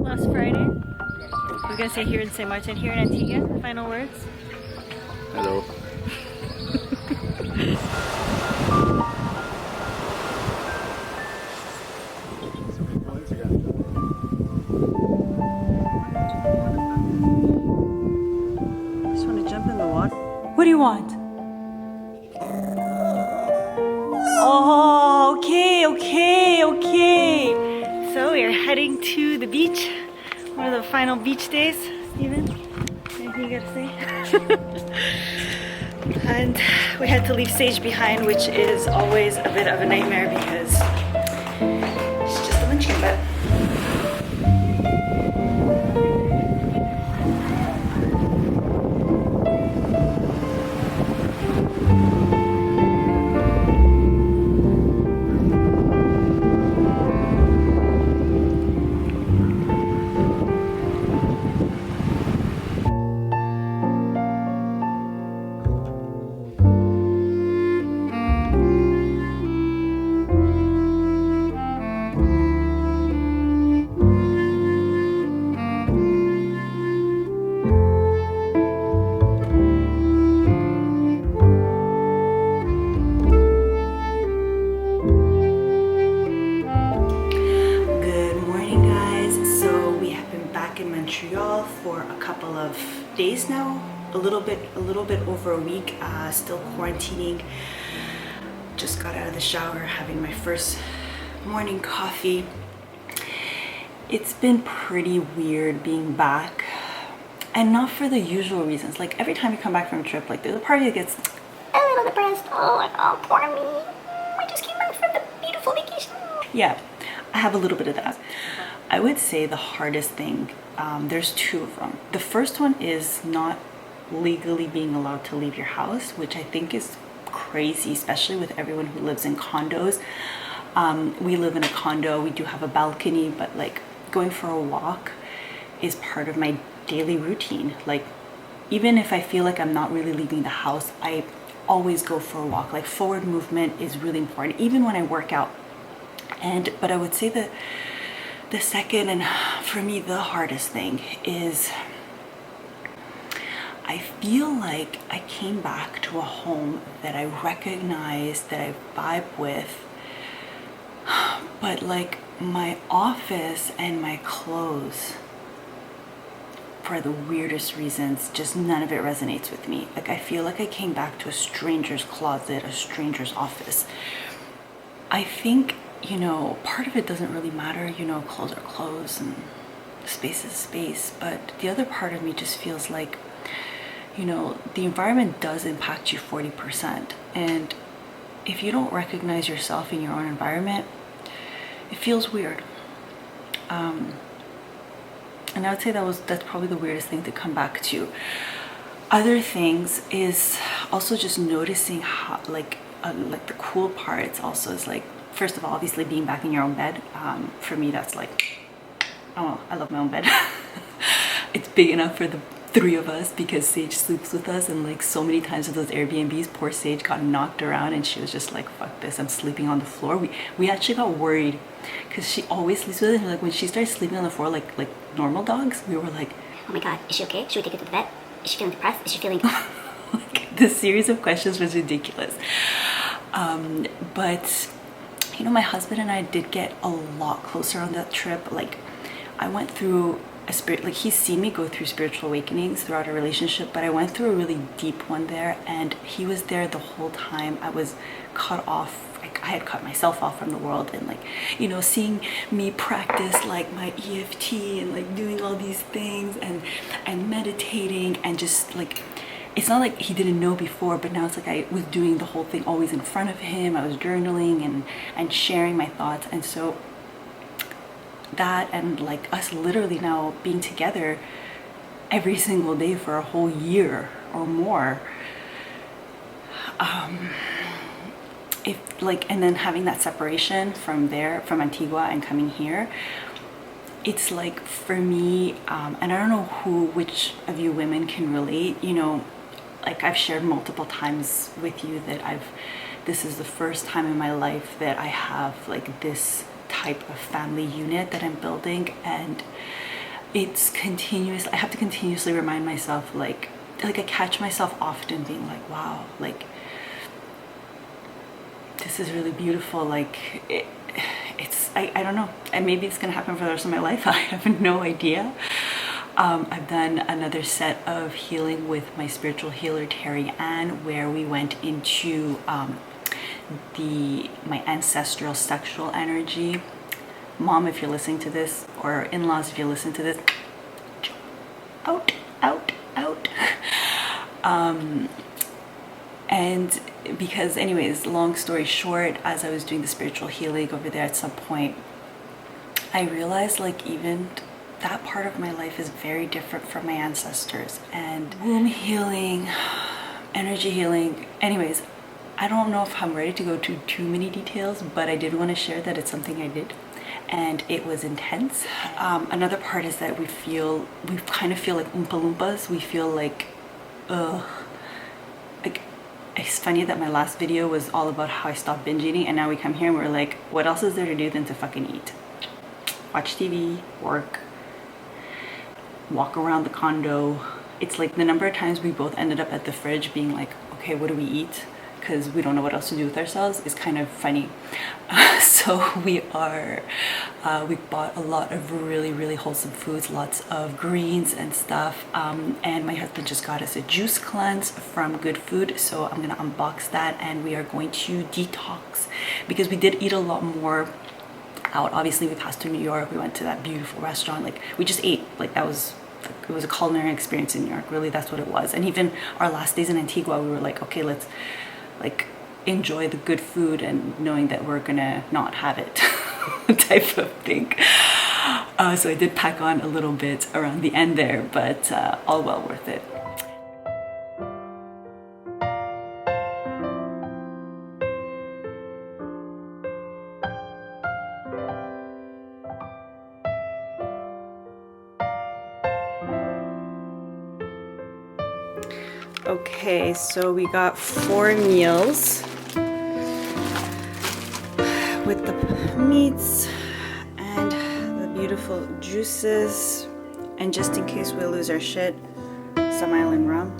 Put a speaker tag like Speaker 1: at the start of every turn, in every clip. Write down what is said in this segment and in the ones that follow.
Speaker 1: last Friday. We're gonna stay here in St. Martin, here in Antigua. Final words.
Speaker 2: Hello.
Speaker 1: Just want to jump in the water. What do you want? Oh, okay. So we are heading to the beach. One of the final beach days. Steven, anything you gotta say? And we had to leave Sage behind, which is always a bit of a nightmare because she's just a munchkin butt. In Montreal for a couple of days now, a little bit over a week, still quarantining. Just got out of the shower, having my first morning coffee. It's been pretty weird being back, and not for the usual reasons. Like every time you come back from a trip, like there's a party that gets a little depressed. Oh, poor me. We just came back from the beautiful vacation. Yeah, I have a little bit of that. I would say the hardest thing, there's two of them. The first one is not legally being allowed to leave your house, which I think is crazy, especially with everyone who lives in condos. We live in a condo, we do have a balcony, but like going for a walk is part of my daily routine. Like even if I feel like I'm not really leaving the house, I always go for a walk. Like forward movement is really important, even when I work out. But I would say that the second, and for me the hardest thing, is I feel like I came back to a home that I recognize, that I vibe with, but like my office and my clothes, for the weirdest reasons, just none of it resonates with me. Like I feel like I came back to a stranger's closet, a stranger's office. I think, you know, part of it doesn't really matter, you know, clothes are clothes and space is space, but the other part of me just feels like, you know, the environment does impact you 40%, and if you don't recognize yourself in your own environment, it feels weird. And I would say that's probably the weirdest thing to come back to. Other things is also just noticing how like the cool parts also is like, first of all, obviously being back in your own bed. For me, that's like, oh, I love my own bed. It's big enough for the three of us because Sage sleeps with us, and like so many times with those Airbnbs, poor Sage got knocked around and she was just like, fuck this, I'm sleeping on the floor. We actually got worried because she always sleeps with us, and like when she started sleeping on the floor like normal dogs, we were like,
Speaker 3: oh my god, is she okay? Should we take her to the vet? Is she feeling depressed? Is she feeling
Speaker 1: like the series of questions was ridiculous. But you know, my husband and I did get a lot closer on that trip. Like I went through a spirit, like he's seen me go through spiritual awakenings throughout our relationship, but I went through a really deep one there, and he was there the whole time. I was cut off, like I had cut myself off from the world, and like, you know, seeing me practice like my EFT and like doing all these things and meditating, and just like, it's not like he didn't know before, but now it's like I was doing the whole thing always in front of him. I was journaling and sharing my thoughts. And so that, and like us literally now being together every single day for a whole year or more, if like, and then having that separation from there, from Antigua, and coming here, it's like for me, and I don't know which of you women can relate, you know, like I've shared multiple times with you that this is the first time in my life that I have like this type of family unit that I'm building, and it's continuous. I have to continuously remind myself, like I catch myself often being like, wow, like this is really beautiful. Like I don't know, and maybe it's gonna happen for the rest of my life. I have no idea. I've done another set of healing with my spiritual healer Terry Ann, where we went into my ancestral sexual energy. Mom, if you're listening to this, or in-laws, if you listen to this, out. And because anyways, long story short, as I was doing the spiritual healing over there, at some point I realized like even that part of my life is very different from my ancestors. And womb healing, energy healing, anyways, I don't know if I'm ready to go to too many details, but I did want to share that it's something I did and it was intense. Another part is that we kind of feel like Oompa Loompas. We feel like like, it's funny that my last video was all about how I stopped binge eating, and now we come here and we're like, what else is there to do than to fucking eat? Watch TV, work, walk around the condo. It's like the number of times we both ended up at the fridge being like, okay, what do we eat? Because we don't know what else to do with ourselves is kind of funny. So we bought a lot of really wholesome foods, lots of greens and stuff. And my husband just got us a juice cleanse from Good Food. So I'm gonna unbox that, and we are going to detox because we did eat a lot more out. Obviously we passed through New York, we went to that beautiful restaurant, like we just ate, like it was a culinary experience in New York, really. That's what it was. And even our last days in Antigua, we were like, okay, let's like enjoy the good food and knowing that we're gonna not have it type of thing. So I did pack on a little bit around the end there, but all well worth it. Okay, so we got 4 meals with the meats and the beautiful juices, and just in case we lose our shit, some island rum,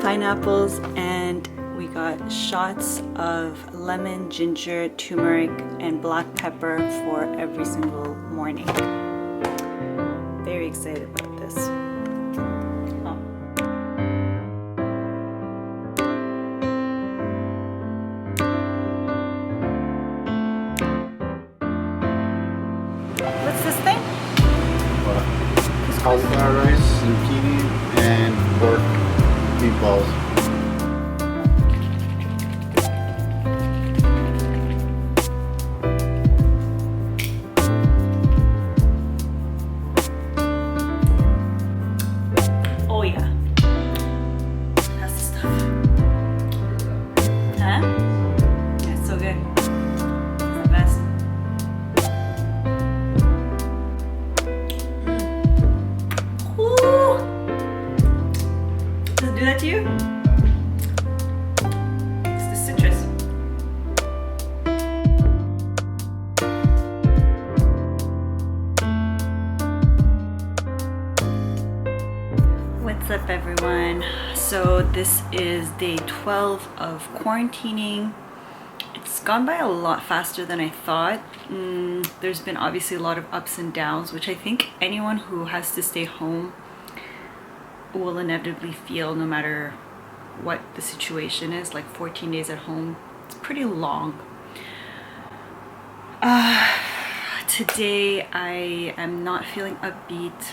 Speaker 1: pineapples, and we got shots of lemon, ginger, turmeric, and black pepper for every single morning. Very excited about this.
Speaker 2: Cauliflower rice, zucchini, and pork meatballs.
Speaker 1: Oh yeah, that's the stuff. Huh? It's so good. It's the best. Do that to you? It's the citrus. What's up, everyone? So this is day 12 of quarantining. It's gone by a lot faster than I thought. There's been obviously a lot of ups and downs, which I think anyone who has to stay home will inevitably feel, no matter what the situation is. Like 14 days at home, it's pretty long. Today I am not feeling upbeat,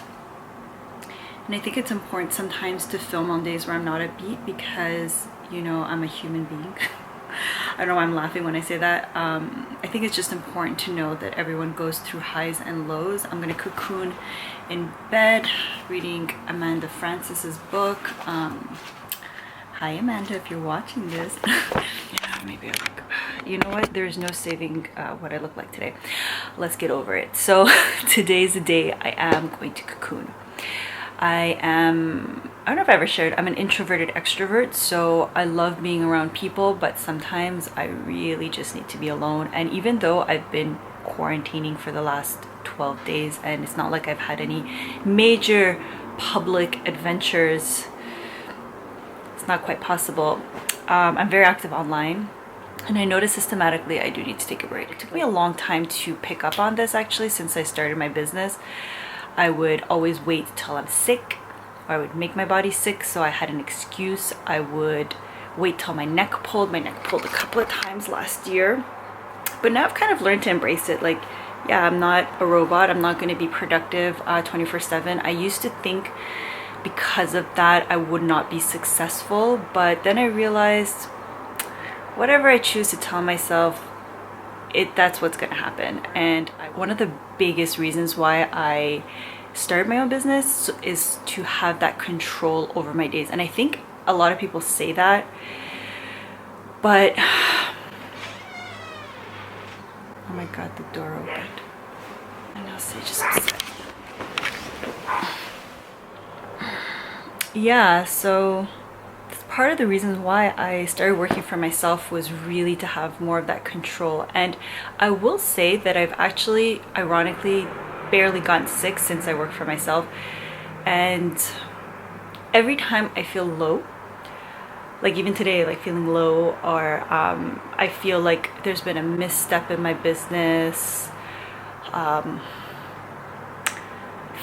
Speaker 1: and I think it's important sometimes to film on days where I'm not upbeat because, you know, I'm a human being. I don't know why I'm laughing when I say that. I think it's just important to know that everyone goes through highs and lows. I'm gonna cocoon in bed reading Amanda Francis's book. Hi Amanda, if you're watching this. Yeah, maybe I look, you know what, there's no saving what I look like today. Let's get over it. So today's the day I am going to cocoon. I don't know if I ever shared, I'm an introverted extrovert, so I love being around people, but sometimes I really just need to be alone. And even though I've been quarantining for the last 12 days, and it's not like I've had any major public adventures. It's not quite possible. I'm very active online, and I notice systematically I do need to take a break. It took me a long time to pick up on this, actually, since I started my business. I would always wait till I'm sick, or I would make my body sick so I had an excuse. I would wait till my neck pulled. My neck pulled a couple of times last year, but now I've kind of learned to embrace it. Like, yeah, I'm not a robot. I'm not going to be productive 24/7. I used to think because of that I would not be successful, but then I realized whatever I choose to tell myself, that's what's going to happen. And one of the biggest reasons why I started my own business is to have that control over my days. And I think a lot of people say that, but oh my god, the door opened. I know Sage is upset. Yeah, so part of the reasons why I started working for myself was really to have more of that control. And I will say that I've actually, ironically, barely gotten sick since I work for myself. And every time I feel low, like even today, like feeling low, or I feel like there's been a misstep in my business,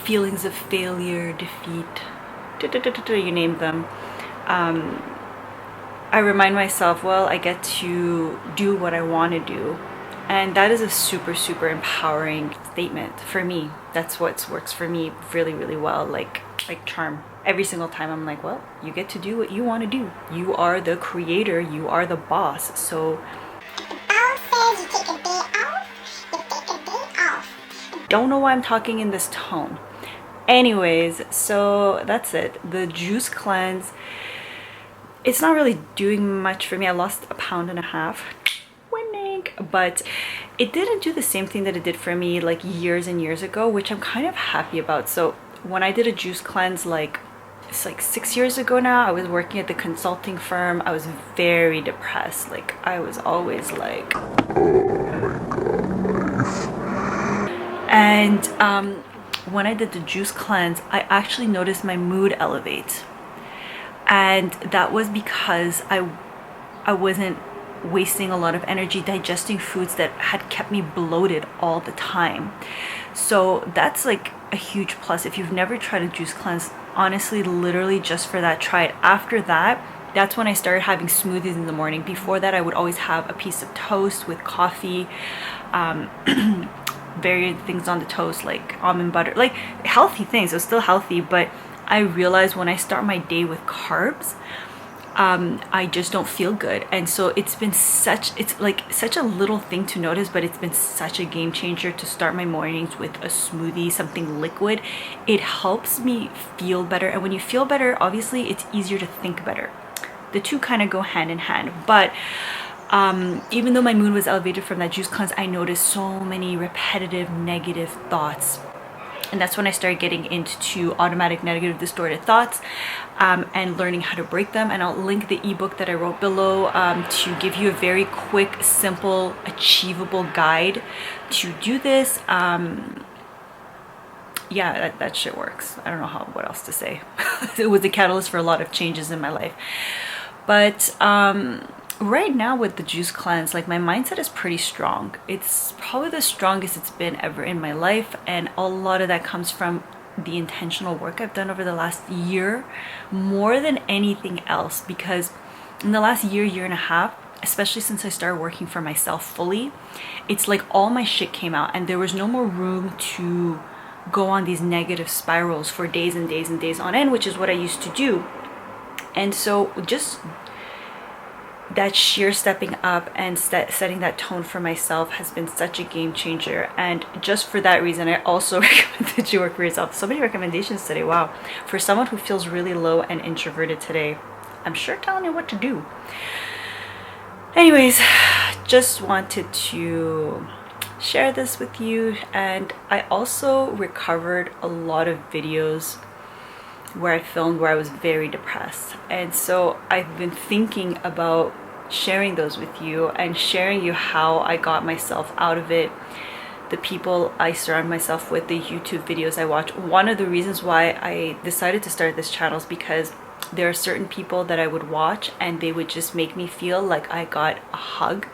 Speaker 1: feelings of failure, defeat, you name them, I remind myself, well, I get to do what I want to do. And that is a super, super empowering statement for me. That's what works for me really, really well, like charm. Every single time I'm like, well, you get to do what you want to do. You are the creator, you are the boss. So
Speaker 3: Says you take a day off, you take a day off.
Speaker 1: don't know why I'm talking in this tone. Anyways, so that's it. The juice cleanse, it's not really doing much for me. I lost 1.5 pounds, winning, but it didn't do the same thing that it did for me like years and years ago, which I'm kind of happy about. So when I did a juice cleanse, it's like 6 years ago now, I was working at the consulting firm. I was very depressed. Like, I was always like, and when I did the juice cleanse, I actually noticed my mood elevate. And that was because I wasn't wasting a lot of energy digesting foods that had kept me bloated all the time. So that's like a huge plus. If you've never tried a juice cleanse, honestly, literally just for that, try it. After that, that's when I started having smoothies in the morning. Before that, I would always have a piece of toast with coffee, various things on the toast, like almond butter, like healthy things. It was still healthy, but I realized when I start my day with carbs, I just don't feel good. And so it's like such a little thing to notice, but it's been such a game changer to start my mornings with a smoothie, something liquid. It helps me feel better. And when you feel better, obviously it's easier to think better. The two kind of go hand in hand. But even though my mood was elevated from that juice cleanse, I noticed so many repetitive negative thoughts. And that's when I started getting into automatic negative distorted thoughts, and learning how to break them. And I'll link the ebook that I wrote below to give you a very quick, simple, achievable guide to do this. Yeah, that shit works. I don't know what else to say. It was a catalyst for a lot of changes in my life. But right now with the juice cleanse, like, my mindset is pretty strong. It's probably the strongest it's been ever in my life, and a lot of that comes from the intentional work I've done over the last year, more than anything else. Because in the last year and a half, especially since I started working for myself fully, it's like all my shit came out, and there was no more room to go on these negative spirals for days and days and days on end, which is what I used to do. And so just that sheer stepping up and setting that tone for myself has been such a game changer. And just for that reason, I also recommend that you work for yourself. So many recommendations today. Wow. For someone who feels really low and introverted today, I'm sure telling you what to do. Anyways, just wanted to share this with you. And I also recovered a lot of videos where I filmed where I was very depressed. And so I've been thinking about sharing those with you and sharing you how I got myself out of it, the people I surround myself with, the YouTube videos I watch. One of the reasons why I decided to start this channel is because there are certain people that I would watch and they would just make me feel like I got a hug.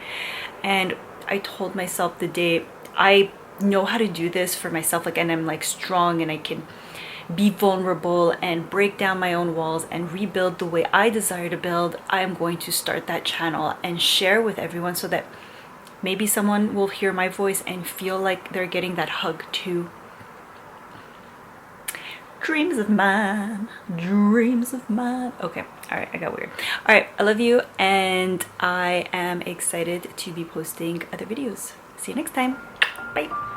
Speaker 1: And I told myself the day I know how to do this for myself, like, and I'm like strong and I can be vulnerable and break down my own walls and rebuild the way I desire to build, I am going to start that channel and share with everyone so that maybe someone will hear my voice and feel like they're getting that hug too. Dreams of mine, dreams of mine. Okay, all right, I got weird. All right, I love you, and I am excited to be posting other videos. See you next time. Bye.